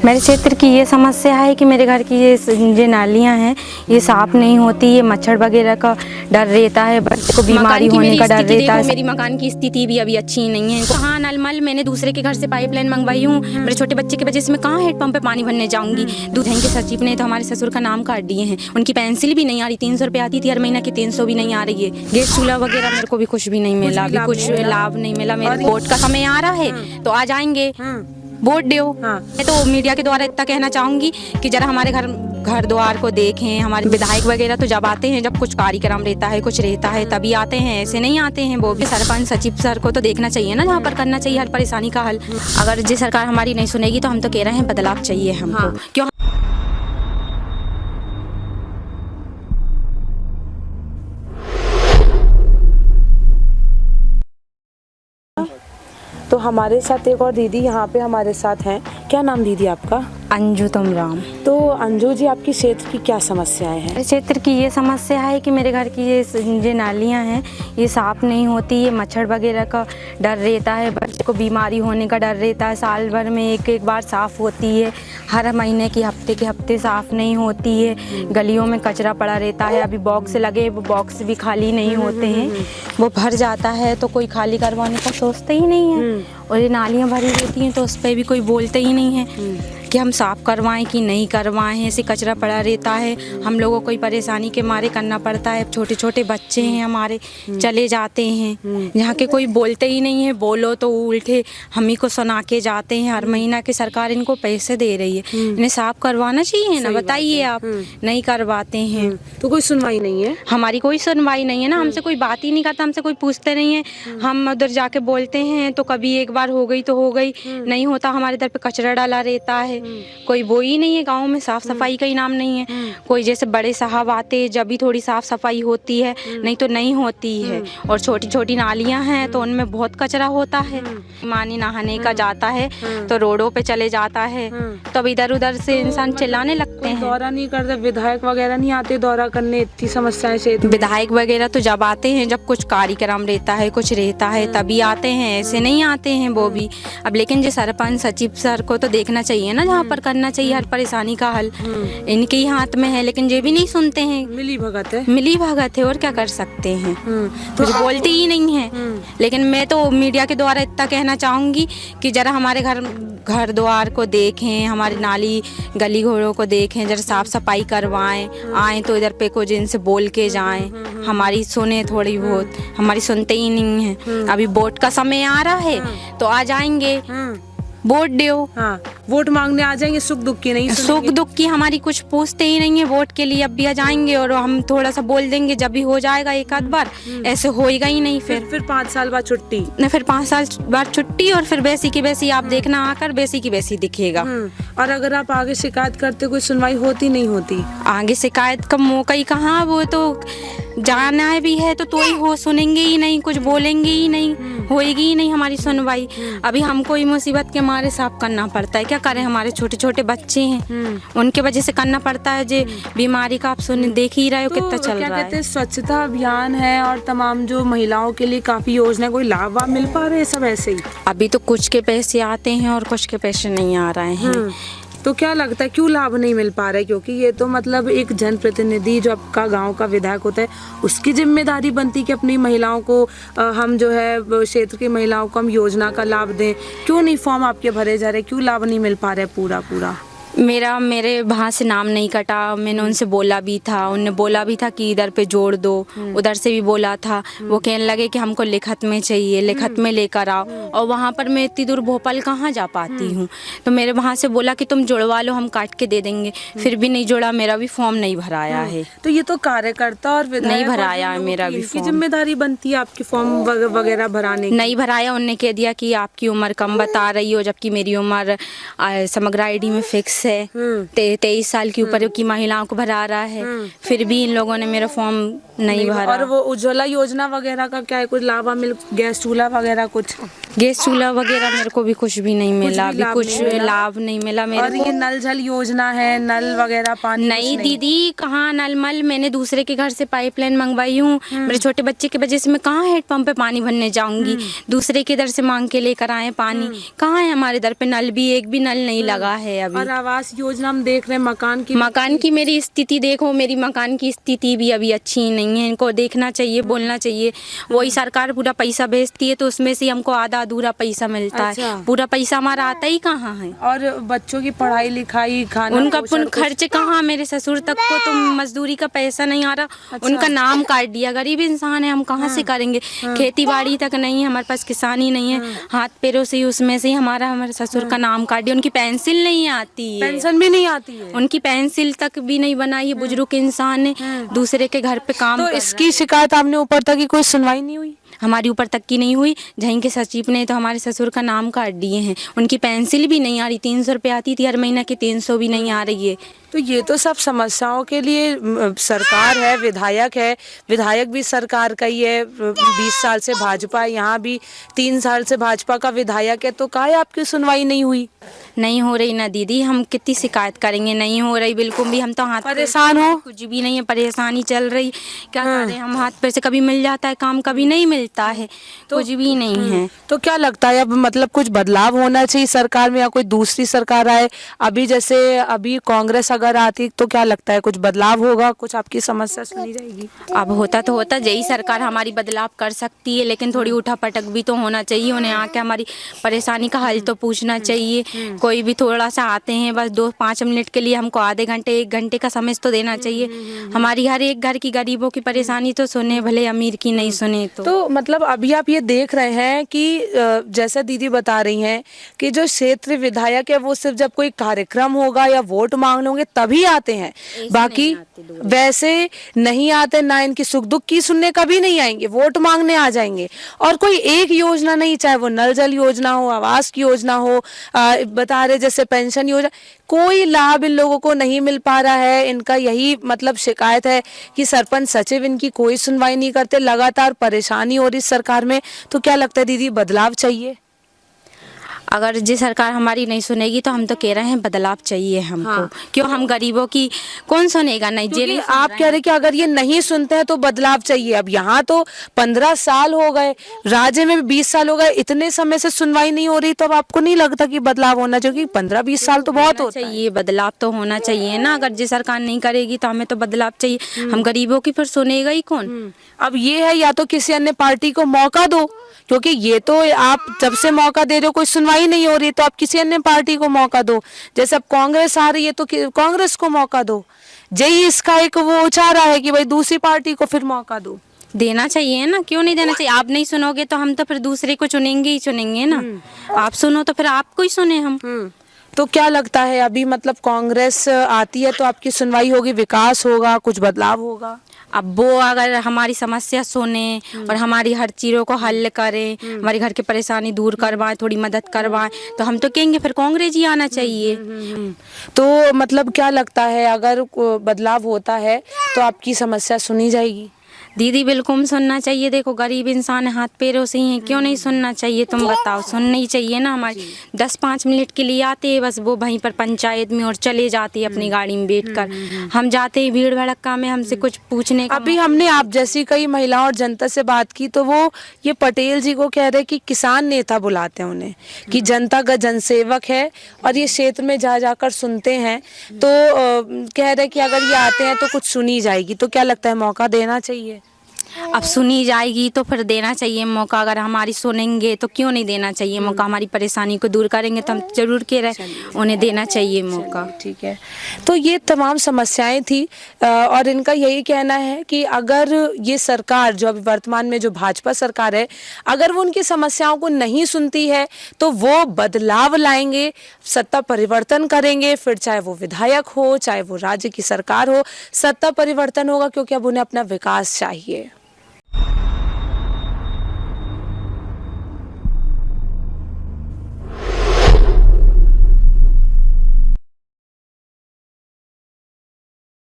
मेरे क्षेत्र की ये समस्या है कि मेरे घर की ये नालियाँ हैं, ये साफ नहीं होती, ये मच्छर वगैरह का डर रहता है, बच्चे को बीमारी होने का डर रहता है। मेरी मकान की स्थिति भी अभी अच्छी नहीं है। कहाँ नलमल मैंने दूसरे के घर से पाइपलाइन मंगवाई हूँ। मेरे छोटे बच्चे की वजह से मैं कहाँ हैंडपंप पे पानी भरने जाऊंगी। दूध के सचिव ने तो हमारे ससुर का नाम काट दिए हैं। उनकी पेंसिल भी नहीं आ रही, 300 रुपये आती थी हर महीना की, 300 भी नहीं आ रही है। गैस चूल्हा वगैरह मेरे को भी कुछ भी नहीं मिला, अभी कुछ लाभ नहीं मिला। मेरे वोट का समय आ रहा है तो आ जाएंगे, वोट दो। मैं तो मीडिया के द्वारा इतना कहना चाहूंगी कि जरा हमारे घर द्वार को देखें। हमारे विधायक वगैरह तो जब आते हैं, जब कुछ कार्यक्रम रहता है, कुछ रहता है, तभी आते हैं, ऐसे नहीं आते हैं। वो भी सरपंच सचिव सर को तो देखना चाहिए ना, जहाँ पर करना चाहिए हर परेशानी का हल। अगर जी सरकार हमारी नहीं सुनेगी तो हम तो कह रहे हैं बदलाव चाहिए हमको। क्यों तो हमारे साथ एक और दीदी यहाँ पे हमारे साथ हैं। क्या नाम दीदी आपका? अंजू तुमराम। तो अंजू जी, आपकी क्षेत्र की क्या समस्याएं हैं? मेरे क्षेत्र की ये समस्या है कि मेरे घर की ये नालियाँ हैं, ये साफ़ नहीं होती, ये मच्छर वगैरह का डर रहता है, बच्चे को बीमारी होने का डर रहता है। साल भर में एक बार साफ़ होती है, हर महीने की हफ्ते के हफ्ते साफ़ नहीं होती है। गलियों में कचरा पड़ा रहता है, अभी बॉक्स लगे, वो बॉक्स भी खाली नहीं होते हैं, वो भर जाता है तो कोई खाली करवाने का सोचता ही नहीं है। और ये नालियाँ भरी रहती हैं तो उस पर भी कोई बोलते ही नहीं है कि हम साफ़ करवाएं कि नहीं करवाएं। ऐसे कचरा पड़ा रहता है, हम लोगों को कोई परेशानी के मारे करना पड़ता है। छोटे छोटे बच्चे हैं हमारे, चले जाते हैं, यहाँ के कोई बोलते ही नहीं है। बोलो तो उल्टे हम ही को सुना के जाते हैं। हर महीना की सरकार इनको पैसे दे रही है, इन्हें साफ़ करवाना चाहिए ना, बताइए आप। नहीं करवाते हैं तो कोई सुनवाई नहीं है, हमारी कोई सुनवाई नहीं है ना, हमसे कोई बात ही नहीं करता, हमसे कोई पूछते नहीं है। हम उधर जाके बोलते हैं तो कभी एक बार हो गई तो हो गई, नहीं होता। हमारे इधर पे कचरा डाला रहता है, कोई वो ही नहीं है। गांव में साफ सफाई का ही नाम नहीं है। कोई जैसे बड़े साहब आते जब भी थोड़ी साफ सफाई होती है, नहीं तो नहीं होती है। और छोटी छोटी नालियां हैं तो उनमें बहुत कचरा होता है। पानी नहाने का जाता है तो रोडों पे चले जाता है, तब इधर उधर से इंसान चिल्लाने लगते हैं। दौरा नहीं करते, विधायक वगैरह नहीं आते दौरा करने? इतनी समस्याएं से विधायक वगैरह तो जब आते हैं, जब कुछ कार्यक्रम रहता है, कुछ रहता है, तभी आते हैं, ऐसे नहीं आते हैं वो भी। अब लेकिन जो सरपंच सचिव सर को तो देखना चाहिए ना, जहाँ पर करना चाहिए हर परेशानी का हल, इनके ही हाथ में है। लेकिन ये भी नहीं सुनते हैं, मिली भगत है, मिली भगत है, और क्या कर सकते हैं। तो बोलते ही नहीं है। लेकिन मैं तो मीडिया के द्वारा इतना कहना चाहूंगी कि जरा हमारे घर द्वार को देखें, हमारी नाली गली घोड़ों को देखें, जरा साफ सफाई करवाएं। आए तो इधर पे कुछ इनसे बोल के जाएं, हमारी सुने थोड़ी बहुत, हमारी सुनते ही नहीं है। अभी वोट का समय आ रहा है तो आ जाएंगे, वोट दो। हाँ, वोट मांगने आ जाएंगे, सुख दुख की नहीं सुख दुख की हमारी कुछ पूछते ही नहीं है। वोट के लिए अब भी आ जाएंगे और हम थोड़ा सा बोल देंगे, जब भी हो जाएगा एक आध बार, ऐसे होएगा ही नहीं। फिर 5 साल बाद छुट्टी, न फिर 5 साल बाद छुट्टी, और फिर वैसी की वैसी आप देखना आकर वैसी की वैसी दिखेगा। और अगर आप आगे शिकायत करते, कोई सुनवाई होती नहीं होती? आगे शिकायत का मौका ही कहाँ, वो तो जाना भी है तो ही हो, सुनेंगे ही नहीं, कुछ बोलेंगे ही नहीं, होएगी ही नहीं हमारी सुनवाई। अभी हमको ही मुसीबत के मारे साफ करना पड़ता है, क्या करें। हमारे छोटे छोटे बच्चे हैं, उनके वजह से करना पड़ता है। जो बीमारी का आप सुन देख ही रहे हो कितना चल रहा है। कहते हैं स्वच्छता अभियान है और तमाम जो महिलाओं के लिए काफी योजना, कोई लाभ वाभ मिल पा रहे हैं? सब ऐसे ही अभी तो कुछ के पैसे आते हैं और कुछ के पैसे नहीं आ रहे हैं। तो क्या लगता है क्यों लाभ नहीं मिल पा रहा है? क्योंकि ये तो मतलब एक जनप्रतिनिधि जो आपका गांव का विधायक होता है, उसकी जिम्मेदारी बनती है कि अपनी महिलाओं को हम जो है क्षेत्र की महिलाओं को हम योजना का लाभ दें। क्यों नहीं फॉर्म आपके भरे जा रहे, क्यों लाभ नहीं मिल पा रहा है पूरा? मेरे वहाँ से नाम नहीं कटा। मैंने उनसे बोला भी था, उनने बोला भी था कि इधर पे जोड़ दो, उधर से भी बोला था। वो कहने लगे कि हमको लिखत में चाहिए, लिखत में लेकर आओ। और वहाँ पर मैं इतनी दूर भोपाल कहाँ जा पाती हूँ, तो मेरे वहाँ से बोला कि तुम जुड़वा लो, हम काट के दे देंगे। फिर भी नहीं जुड़ा, मेरा भी फॉर्म नहीं भराया है। तो ये तो कार्यकर्ता और विधायक नहीं भराया है, मेरा भी फॉर्म। जिम्मेदारी बनती है आपकी फॉर्म वगैरह भराने की। नहीं भराया, उनने कह दिया कि आपकी उम्र कम बता रही हो, जबकि मेरी उम्र समग्र ID में फिक्स 23 है, 23 साल की ऊपर की महिलाओं को भरा रहा है, फिर भी इन लोगों ने मेरा फॉर्म नहीं भरा। और वो उज्ज्वला योजना वगैरह का क्या है, कुछ लाभ मिल, गैस चूल्हा वगैरह कुछ? गैस चूल्हा वगैरह मेरे को भी कुछ भी नहीं मिला, भी अभी कुछ लाभ नहीं मिला मेरे और ये नल जल योजना है, नल वगैरह पानी? नहीं दीदी, कहाँ नल मल, मैंने दूसरे के घर से पाइपलाइन मंगवाई हूँ, मेरे छोटे बच्चे की वजह से मैं कहाँ हैंडपंप पे पानी भरने जाऊंगी, दूसरे के इधर से मांग के लेकर आए पानी, कहाँ है हमारे इधर पे नल भी एक भी नल नहीं लगा है अभी। और आवास योजना हम देख रहे हैं, मकान की मेरी स्थिति देखो, मेरी मकान की स्थिति भी अभी अच्छी नहीं है, इनको देखना चाहिए, बोलना चाहिए। वही सरकार पूरा पैसा भेजती है तो उसमें से हमको आधा अधूरा पैसा मिलता है, पूरा पैसा हमारा आता ही कहाँ है। और बच्चों की पढ़ाई लिखाई, खाना, उनका खर्च कहाँ, मेरे ससुर तक को तो मजदूरी का पैसा नहीं आ रहा, उनका नाम काट दिया, गरीब इंसान है, हम कहाँ से करेंगे, खेती बाड़ी तक नहीं है हमारे पास, किसानी नहीं है, हाथ पैरों से उसमें से हमारे ससुर का नाम काट दिया। उनकी पेंसिल नहीं आती है, पेंशन भी नहीं आती है, उनकी पेंसिल तक भी नहीं बनाई है, बुजुर्ग इंसान है, दूसरे के घर पे काम। तो इसकी शिकायत आपने ऊपर तक की कोई सुनवाई नहीं हुई? हमारी ऊपर तक की नहीं हुई, जहीं के सचिव ने तो हमारे ससुर का नाम काट दिए हैं, उनकी पेंसिल भी नहीं आ रही, 300 रुपये आती थी हर महीना की, 300 भी नहीं आ रही है। तो ये तो सब समस्याओं के लिए सरकार है, विधायक भी सरकार का ही है, 20 साल से भाजपा है, यहाँ भी 3 साल से भाजपा का विधायक है, तो काहे आपकी सुनवाई नहीं हुई? नहीं हो रही ना दीदी, हम कितनी शिकायत करेंगे, नहीं हो रही बिल्कुल भी, हम तो हाथ परेशान हो, कुछ भी नहीं है, परेशानी चल रही, क्या करें हम, हाथ पैर से कभी मिल जाता है काम, कभी नहीं मिलता है, तो कुछ भी नहीं है। तो क्या लगता है अब मतलब कुछ बदलाव होना चाहिए सरकार में, या कोई दूसरी सरकार आए? अभी जैसे अभी कांग्रेस अगर आती तो क्या लगता है कुछ बदलाव होगा, कुछ आपकी समस्या सुनी जाएगी? अब होता तो होता, यही सरकार हमारी बदलाव कर सकती है, लेकिन थोड़ी उठा पटक भी तो होना चाहिए, उन्हें आके हमारी परेशानी का हल तो पूछना चाहिए। कोई भी थोड़ा सा आते हैं बस 2-5 मिनट के लिए, हमको आधे घंटे 1 घंटे का समय तो देना चाहिए, हमारी हर एक घर की गरीबों की परेशानी तो सुने, भले अमीर की नहीं सुने। तो मतलब अभी आप ये देख रहे हैं कि जैसे दीदी बता रही हैं कि जो क्षेत्र विधायक है वो सिर्फ जब कोई कार्यक्रम होगा या वोट मांगने होंगे तभी आते हैं, बाकी वैसे नहीं आते, ना इनकी सुख दुख की सुनने कभी नहीं आएंगे, वोट मांगने आ जाएंगे। और कोई एक योजना नहीं, चाहे वो नल जल योजना हो, आवास की योजना हो, बता रहे जैसे पेंशन योजना, कोई लाभ इन लोगों को नहीं मिल पा रहा है। इनका यही मतलब शिकायत है कि सरपंच सचिव इनकी कोई सुनवाई नहीं करते, लगातार परेशानी हो रही सरकार में। तो क्या लगता है दीदी, बदलाव चाहिए? अगर जी सरकार हमारी नहीं सुनेगी तो हम तो कह रहे हैं बदलाव चाहिए हमको, क्यों, हम गरीबों की कौन सुनेगा? नहीं जी, आप कह रहे कि अगर ये नहीं सुनते हैं तो बदलाव चाहिए। अब यहाँ तो 15 साल हो गए, राज्य में भी 20 साल हो गए, इतने समय से सुनवाई नहीं हो रही, तो अब आपको नहीं लगता कि बदलाव होना चाहिए? 15-20 साल तो बहुत होता है, बदलाव तो होना चाहिए ना। अगर जी सरकार नहीं करेगी तो हमें तो बदलाव चाहिए, हम गरीबों की फिर सुनेगा ही कौन? अब ये है, या तो किसी अन्य पार्टी को मौका दो, क्योंकि ये तो आप जब से मौका दे रहे हो कोई सुनवाई नहीं हो रही, तो आप किसी अन्य पार्टी को मौका दो। जैसे अब कांग्रेस आ रही है तो कांग्रेस को मौका दो। यही इसका एक वो चाह रहा है कि भाई दूसरी पार्टी को फिर मौका दो। देना चाहिए ना, क्यों नहीं देना चाहिए? आप नहीं सुनोगे तो हम तो फिर दूसरे को चुनेंगे ही चुनेंगे ना। आप सुनो तो फिर आपको ही सुने हम। तो क्या लगता है अभी मतलब कांग्रेस आती है तो आपकी सुनवाई होगी, विकास होगा, कुछ बदलाव होगा? अब वो अगर हमारी समस्या सुने और हमारी हर चीज़ों को हल करे, हमारे घर की परेशानी दूर करवाएं, थोड़ी मदद करवाएं, तो हम तो कहेंगे फिर कांग्रेस ही आना चाहिए। तो मतलब क्या लगता है अगर बदलाव होता है तो आपकी समस्या सुनी जाएगी? दीदी बिल्कुल सुनना चाहिए, देखो गरीब इंसान हाथ पैरों से ही हैं, क्यों नहीं सुनना चाहिए? तुम बताओ, सुनना ही चाहिए ना। हमारी 10-5 मिनट के लिए आते हैं बस, वो वहीं पर पंचायत में और चले जाते हैं अपनी गाड़ी में बैठकर। हम जाते हैं भीड़ भड़क्का में, हमसे कुछ पूछने का। अभी हमने आप जैसी कई महिलाओं और जनता से बात की तो वो ये पटेल जी को कह रहे कि किसान नेता बुलाते हैं उन्हें, कि जनता का जनसेवक है, और ये क्षेत्र में जा जाकर सुनते हैं, तो कह रहे कि अगर ये आते हैं तो कुछ सुनी जाएगी। तो क्या लगता है, मौका देना चाहिए? अब सुनी जाएगी तो फिर देना चाहिए मौका। अगर हमारी सुनेंगे तो क्यों नहीं देना चाहिए मौका? हमारी परेशानी को दूर करेंगे तो हम जरूर कह रहे उन्हें देना चाहिए मौका। ठीक है, तो ये तमाम समस्याएं थी और इनका यही कहना है कि अगर ये सरकार जो अभी वर्तमान में जो भाजपा सरकार है, अगर वो उनकी समस्याओं को नहीं सुनती है तो वो बदलाव लाएंगे, सत्ता परिवर्तन करेंगे। फिर चाहे वो विधायक हो, चाहे वो राज्य की सरकार हो, सत्ता परिवर्तन होगा, क्योंकि अब उन्हें अपना विकास चाहिए।